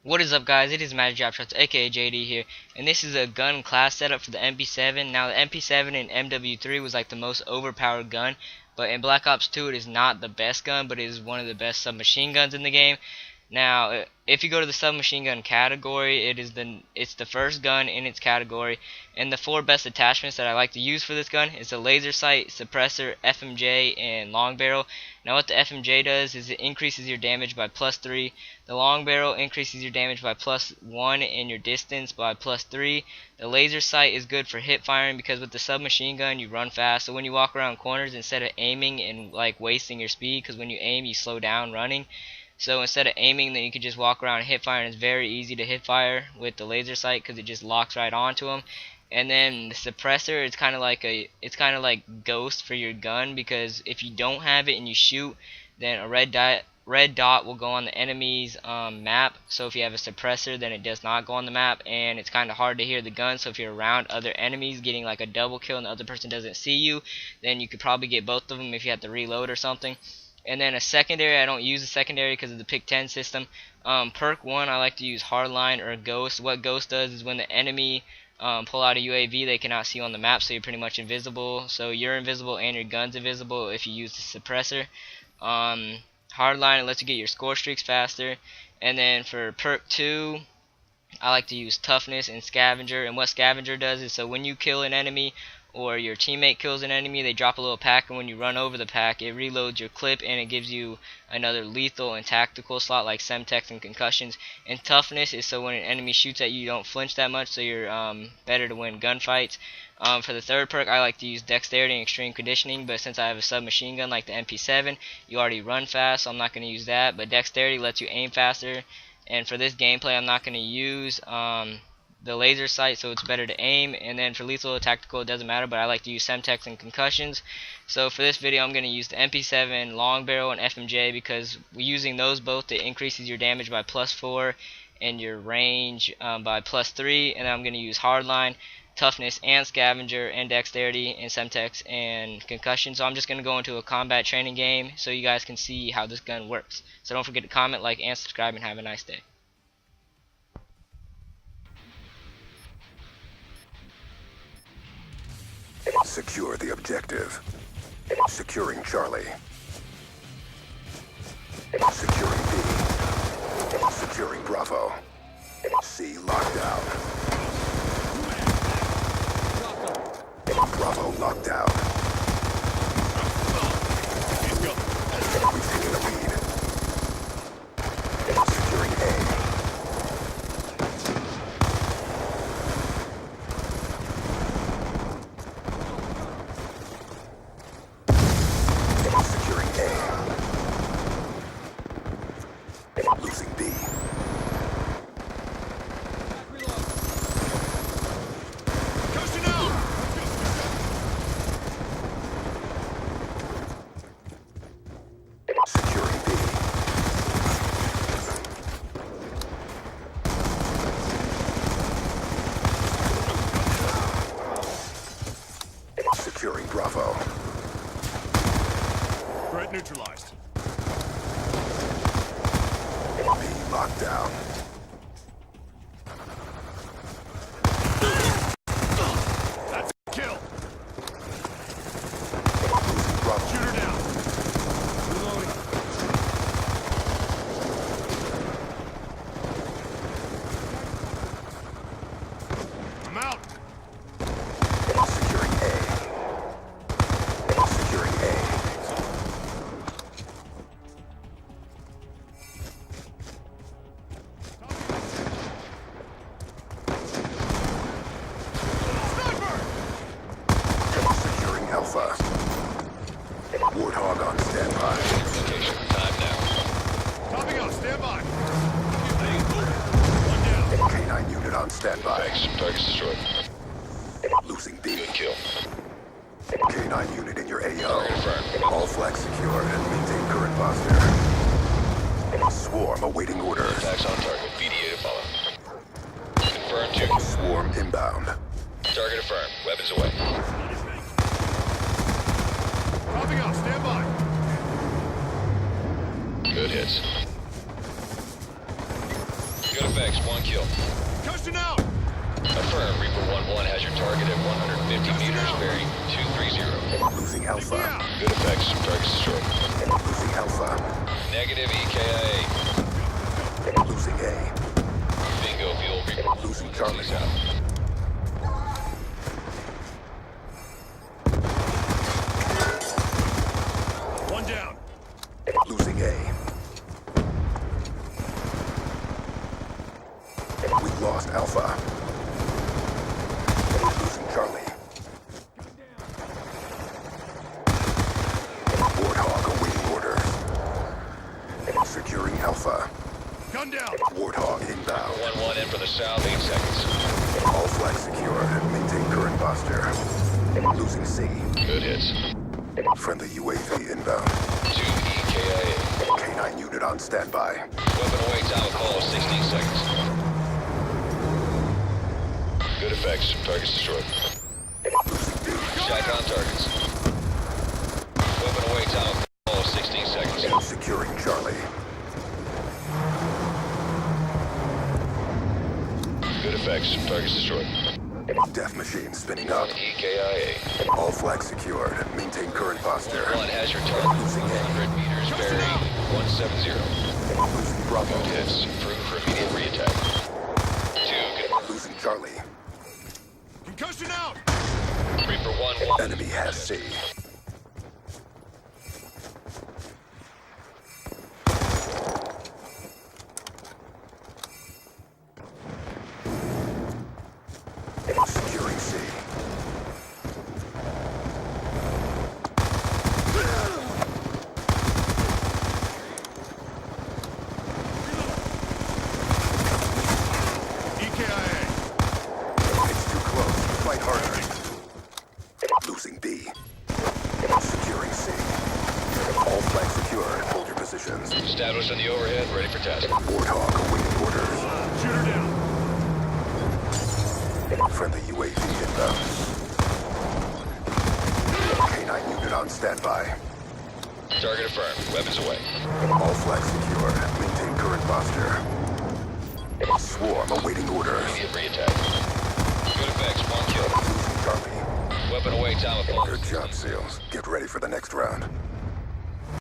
What is up, guys? It is Magic Drop Shots, aka JD here, and this is a gun class setup for the MP7. Now, the MP7 in MW3 was like the most overpowered gun, but in Black Ops 2 it is not the best gun, but it is one of the best submachine guns in the game. Now, if you go to the submachine gun category, it's the first gun in its category, and the four best attachments that I like to use for this gun is the laser sight, suppressor, FMJ, and long barrel. Now, what the FMJ does is it increases your damage by +3. The long barrel increases your damage by +1 and your distance by +3. The laser sight is good for hip firing because with the submachine gun you run fast. So when you walk around corners, instead of aiming and like wasting your speed, because when you aim you slow down running. So instead of aiming, then you can just walk around and hip fire, and it's very easy to hip fire with the laser sight because it just locks right onto them. And then the suppressor, it's kind of like ghost for your gun, because if you don't have it and you shoot, then a red dot will go on the enemy's map. So if you have a suppressor, then it does not go on the map, and it's kind of hard to hear the gun. So if you're around other enemies getting like a double kill and the other person doesn't see you, then you could probably get both of them if you have to reload or something. And then a secondary, I don't use a secondary because of the pick 10 system. Perk 1, I like to use hardline or ghost. What ghost does is when the enemy pull out a UAV, they cannot see you on the map, so you're pretty much invisible. So you're invisible and your gun's invisible if you use the suppressor. Hardline, it lets you get your score streaks faster. And then for perk 2, I like to use toughness and scavenger. And what scavenger does is, so when you kill an enemy or your teammate kills an enemy, they drop a little pack, and when you run over the pack, it reloads your clip and it gives you another lethal and tactical slot like semtex and concussions. And toughness is so when an enemy shoots at you, you don't flinch that much, so you're better to win gunfights. For the third perk, I like to use dexterity and extreme conditioning, but since I have a submachine gun like the MP7, you already run fast, so I'm not going to use that. But dexterity lets you aim faster, and for this gameplay, I'm not going to use the laser sight, so it's better to aim. And then for lethal or tactical, it doesn't matter, but I like to use semtex and concussions. So for this video, I'm going to use the MP7 long barrel and FMJ, because using those both, it increases your damage by +4 and your range by +3. And then I'm going to use hardline, toughness, and scavenger, and dexterity, and semtex, and concussion. So I'm just going to go into a combat training game so you guys can see how this gun works. So don't forget to comment, like, and subscribe, and have a nice day. Secure the objective. Securing Charlie. Securing B. Securing Bravo. C locked down. Bravo locked down. We've taken the lead. Securing A. Losing B. Securing B. Securing Bravo. Threat neutralized. B locked down. That's a kill. Losing Bravo. Shoot her down. Reloading. I'm out. Securing A. Securing A. Securing Alpha. Warthog on standby. Time now. Topping out. Stand by. One down. K9 unit on standby. Target's destroyed. Losing B. Good kill. K9 unit in your AO. Confirmed. All flags secure and maintain current posture. Swarm awaiting orders. Attacks on target. VDA to follow. Confirmed 2. Swarm inbound. Target affirmed. Weapons away. Topping out. Stand by. Good hits. Good effects, 1 kill. Cushion out! Affirm, Reaper 1-1 has your target at 150 meters, bearing 230. Losing Alpha. Good effects, target's destroyed. Losing Alpha. Negative EKIA. Losing A. Bingo fuel, Reaper. Losing Charlie. Out. One down. Losing A. We've lost Alpha. Losing Charlie. Warthog awaiting orders. Securing Alpha. Gun down. Warthog inbound. 1-1 in for the south, 8 seconds. All flags secured. Maintain current posture. Losing C. Good hits. Friendly UAV inbound. 2 EKIA. K9 unit on standby. Weapon awaits out call, 16 seconds. Good effects, targets destroyed. Losing B. Shack on targets. Weapon awaits out call, 16 seconds. Securing Charlie. Good effects, targets destroyed. Death machine spinning up. EKIA. All flags secured. Maintain current posture. 1 has your target, 100 meters, bearing 170. Losing Bravo. Good hits, proof for immediate reattack. 2, Losing Charlie. Concussion out! Reaper 1-1. Enemy has C. Securing C. EKIA. It's too close. Fight harder. Losing B. Securing C. All flags secured. Hold your positions. Established on the overhead, ready for test. Warthog awaiting orders. Shoot her down. Friendly UAV inbound. K9 unit on standby. Target affirmed, weapons away. All flags secured. Maintain current posture. Swarm awaiting orders. Immediate reattack. Good effects, 1 kill. Losing Charlie. Weapon awaits out call. Good job, SEALs. Get ready for the next round.